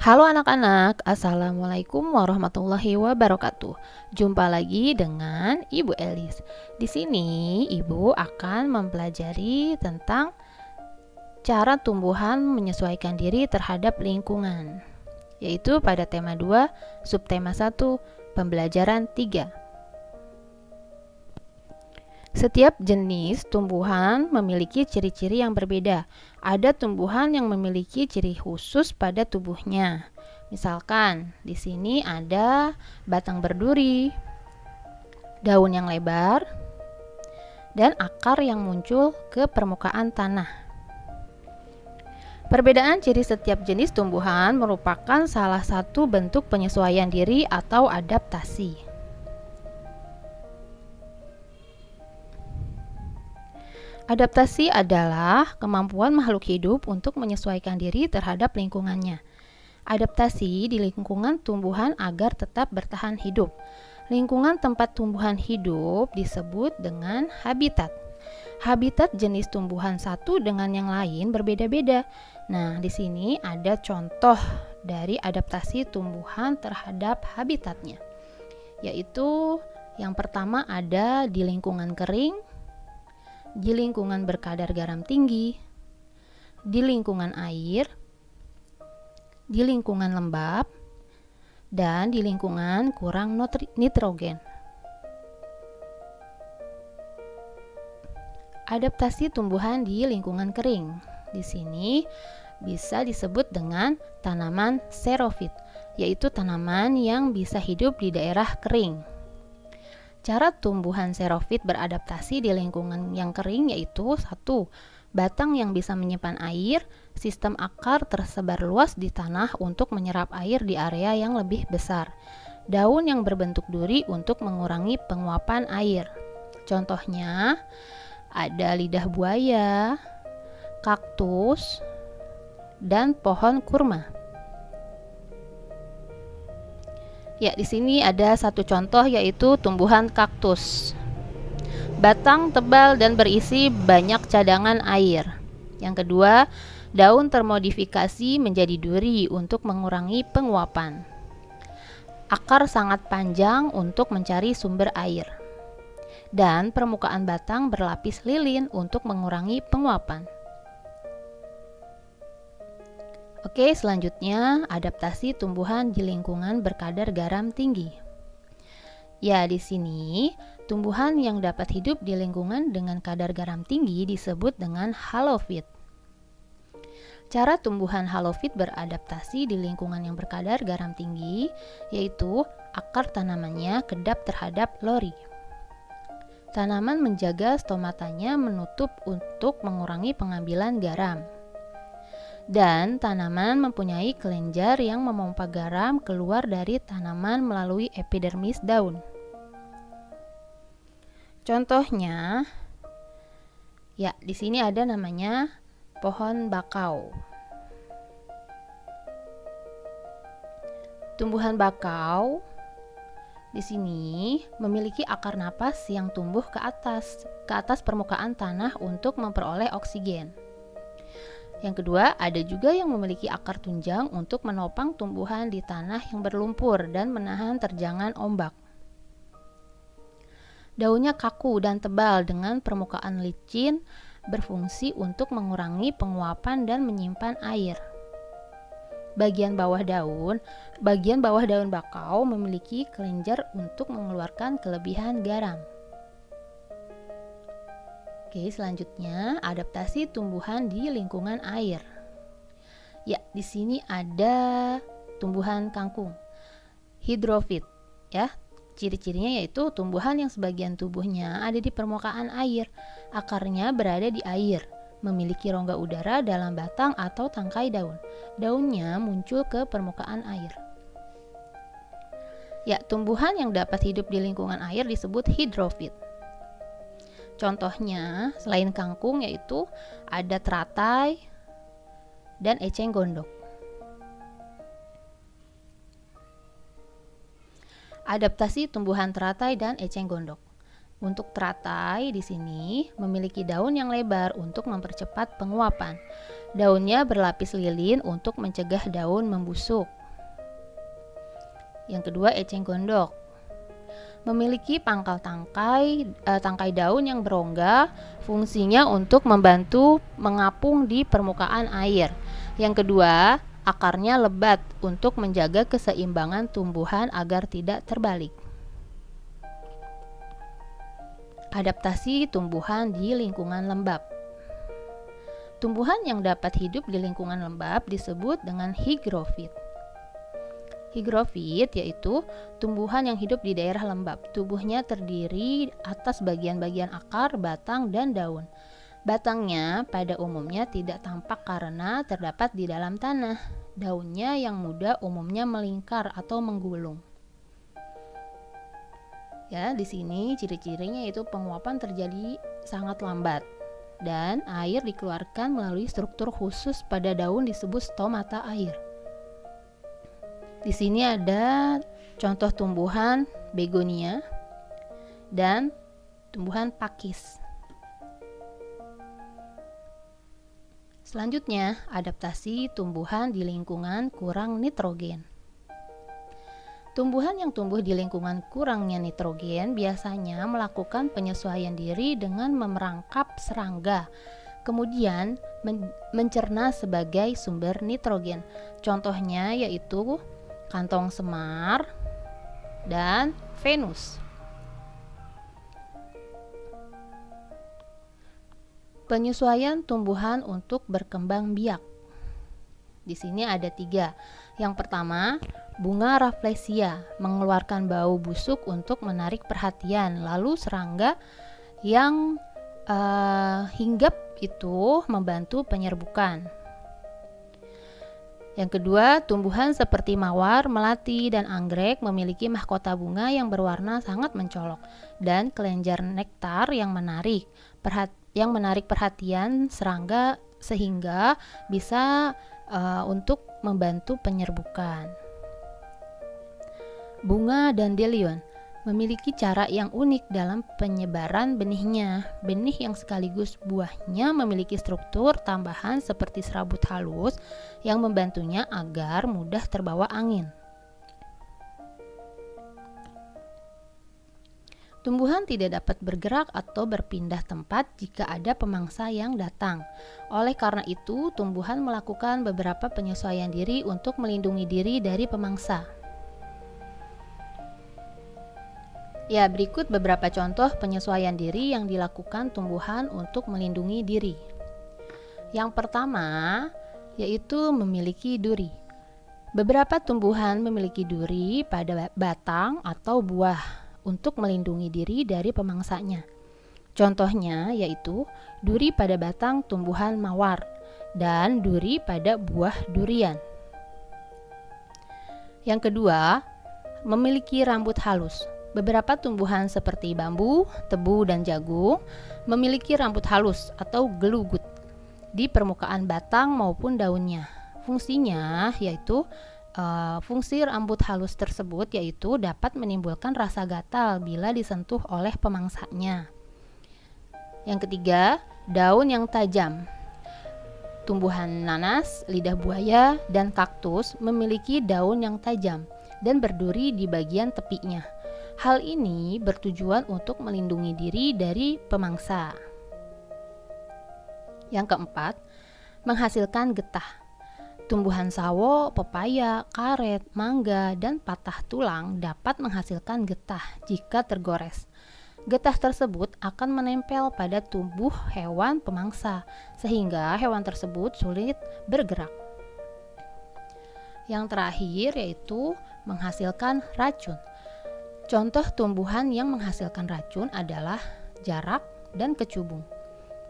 Halo anak-anak, Assalamualaikum warahmatullahi wabarakatuh. Jumpa lagi dengan Ibu Elis. Di sini Ibu akan mempelajari tentang cara tumbuhan menyesuaikan diri terhadap lingkungan, yaitu pada tema 2, subtema 1, pembelajaran 3. Setiap jenis tumbuhan memiliki ciri-ciri yang berbeda. Ada tumbuhan yang memiliki ciri khusus pada tubuhnya. Misalkan, di sini ada batang berduri, daun yang lebar, dan akar yang muncul ke permukaan tanah. Perbedaan ciri setiap jenis tumbuhan merupakan salah satu bentuk penyesuaian diri atau adaptasi. Adaptasi adalah kemampuan makhluk hidup untuk menyesuaikan diri terhadap lingkungannya. Adaptasi di lingkungan tumbuhan agar tetap bertahan hidup. Lingkungan tempat tumbuhan hidup disebut dengan habitat. Habitat jenis tumbuhan satu dengan yang lain berbeda-beda. Nah, di sini ada contoh dari adaptasi tumbuhan terhadap habitatnya, yaitu yang pertama ada di lingkungan kering, di lingkungan berkadar garam tinggi, di lingkungan air, di lingkungan lembab, dan di lingkungan kurang nitrogen. Adaptasi tumbuhan di lingkungan kering. Di sini bisa disebut dengan tanaman xerofit, yaitu tanaman yang bisa hidup di daerah kering. Cara tumbuhan xerofit beradaptasi di lingkungan yang kering yaitu 1. Batang yang bisa menyimpan air, sistem akar tersebar luas di tanah untuk menyerap air di area yang lebih besar. Daun yang berbentuk duri untuk mengurangi penguapan air. Contohnya ada lidah buaya, kaktus, dan pohon kurma. Ya, di sini ada satu contoh yaitu tumbuhan kaktus. Batang tebal dan berisi banyak cadangan air. Yang kedua, daun termodifikasi menjadi duri untuk mengurangi penguapan. Akar sangat panjang untuk mencari sumber air. Dan permukaan batang berlapis lilin untuk mengurangi penguapan. Oke, selanjutnya adaptasi tumbuhan di lingkungan berkadar garam tinggi. Ya, di sini tumbuhan yang dapat hidup di lingkungan dengan kadar garam tinggi disebut dengan halofit. Cara tumbuhan halofit beradaptasi di lingkungan yang berkadar garam tinggi yaitu akar tanamannya kedap terhadap lori. Tanaman menjaga stomatanya menutup untuk mengurangi pengambilan garam. Dan tanaman mempunyai kelenjar yang memompa garam keluar dari tanaman melalui epidermis daun. Contohnya, ya di sini ada namanya pohon bakau. Tumbuhan bakau di sini memiliki akar napas yang tumbuh ke atas permukaan tanah untuk memperoleh oksigen. Yang kedua, ada juga yang memiliki akar tunjang untuk menopang tumbuhan di tanah yang berlumpur dan menahan terjangan ombak. Daunnya kaku dan tebal dengan permukaan licin, berfungsi untuk mengurangi penguapan dan menyimpan air. Bagian bawah daun bakau memiliki kelenjar untuk mengeluarkan kelebihan garam. Oke, selanjutnya adaptasi tumbuhan di lingkungan air. Ya, di sini ada tumbuhan kangkung, hidrofit. Ya, ciri-cirinya yaitu tumbuhan yang sebagian tubuhnya ada di permukaan air, akarnya berada di air, memiliki rongga udara dalam batang atau tangkai daun. Daunnya muncul ke permukaan air. Ya, tumbuhan yang dapat hidup di lingkungan air disebut hidrofit. Contohnya, selain kangkung yaitu ada teratai dan eceng gondok. Adaptasi tumbuhan teratai dan eceng gondok. Untuk teratai di sini memiliki daun yang lebar untuk mempercepat penguapan. Daunnya berlapis lilin untuk mencegah daun membusuk. Yang kedua, eceng gondok. Memiliki pangkal tangkai daun yang berongga, fungsinya untuk membantu mengapung di permukaan air. Yang kedua, akarnya lebat untuk menjaga keseimbangan tumbuhan agar tidak terbalik. Adaptasi tumbuhan di lingkungan lembab. Tumbuhan yang dapat hidup di lingkungan lembab disebut dengan higrofit. Higrofit yaitu tumbuhan yang hidup di daerah lembab. Tubuhnya terdiri atas bagian-bagian akar, batang, dan daun. Batangnya pada umumnya tidak tampak karena terdapat di dalam tanah. Daunnya yang muda umumnya melingkar atau menggulung. Ya, di sini ciri-cirinya itu penguapan terjadi sangat lambat dan air dikeluarkan melalui struktur khusus pada daun disebut stomata air. Di sini ada contoh tumbuhan begonia dan tumbuhan pakis. Selanjutnya, adaptasi tumbuhan di lingkungan kurang nitrogen. Tumbuhan yang tumbuh di lingkungan kurangnya nitrogen biasanya melakukan penyesuaian diri dengan memerangkap serangga, kemudian mencerna sebagai sumber nitrogen. Contohnya yaitu kantong semar dan Venus. Penyesuaian tumbuhan untuk berkembang biak. Di sini ada 3. Yang pertama, bunga Rafflesia mengeluarkan bau busuk untuk menarik perhatian. Lalu serangga yang hinggap itu membantu penyerbukan. Yang kedua, tumbuhan seperti mawar, melati, dan anggrek memiliki mahkota bunga yang berwarna sangat mencolok dan kelenjar nektar yang menarik perhatian serangga sehingga bisa untuk membantu penyerbukan. Bunga dandelion memiliki cara yang unik dalam penyebaran benihnya. Benih yang sekaligus buahnya memiliki struktur tambahan seperti serabut halus yang membantunya agar mudah terbawa angin. Tumbuhan tidak dapat bergerak atau berpindah tempat jika ada pemangsa yang datang. Oleh karena itu, tumbuhan melakukan beberapa penyesuaian diri untuk melindungi diri dari pemangsa. Ya, berikut beberapa contoh penyesuaian diri yang dilakukan tumbuhan untuk melindungi diri. Yang pertama, yaitu memiliki duri. Beberapa tumbuhan memiliki duri pada batang atau buah untuk melindungi diri dari pemangsanya. Contohnya yaitu duri pada batang tumbuhan mawar dan duri pada buah durian. Yang kedua, memiliki rambut halus. Beberapa tumbuhan seperti bambu, tebu, dan jagung memiliki rambut halus atau gelugut di permukaan batang maupun daunnya. Fungsinya yaitu fungsi rambut halus tersebut yaitu dapat menimbulkan rasa gatal bila disentuh oleh pemangsanya. Yang ketiga, daun yang tajam. Tumbuhan nanas, lidah buaya, dan kaktus memiliki daun yang tajam dan berduri di bagian tepinya. Hal ini bertujuan untuk melindungi diri dari pemangsa. Yang keempat, menghasilkan getah. Tumbuhan sawo, pepaya, karet, mangga, dan patah tulang dapat menghasilkan getah jika tergores. Getah tersebut akan menempel pada tubuh hewan pemangsa, sehingga hewan tersebut sulit bergerak. Yang terakhir yaitu menghasilkan racun. Contoh tumbuhan yang menghasilkan racun adalah jarak dan kecubung.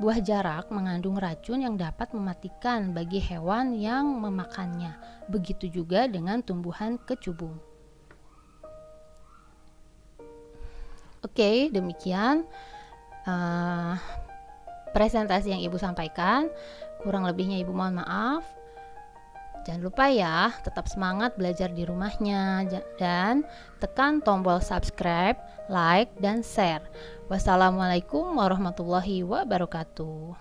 Buah jarak mengandung racun yang dapat mematikan bagi hewan yang memakannya. Begitu juga dengan tumbuhan kecubung. Oke, demikian presentasi yang Ibu sampaikan. Kurang lebihnya Ibu mohon maaf. Jangan lupa ya, tetap semangat belajar di rumahnya dan tekan tombol subscribe, like, dan share. Wassalamualaikum warahmatullahi wabarakatuh.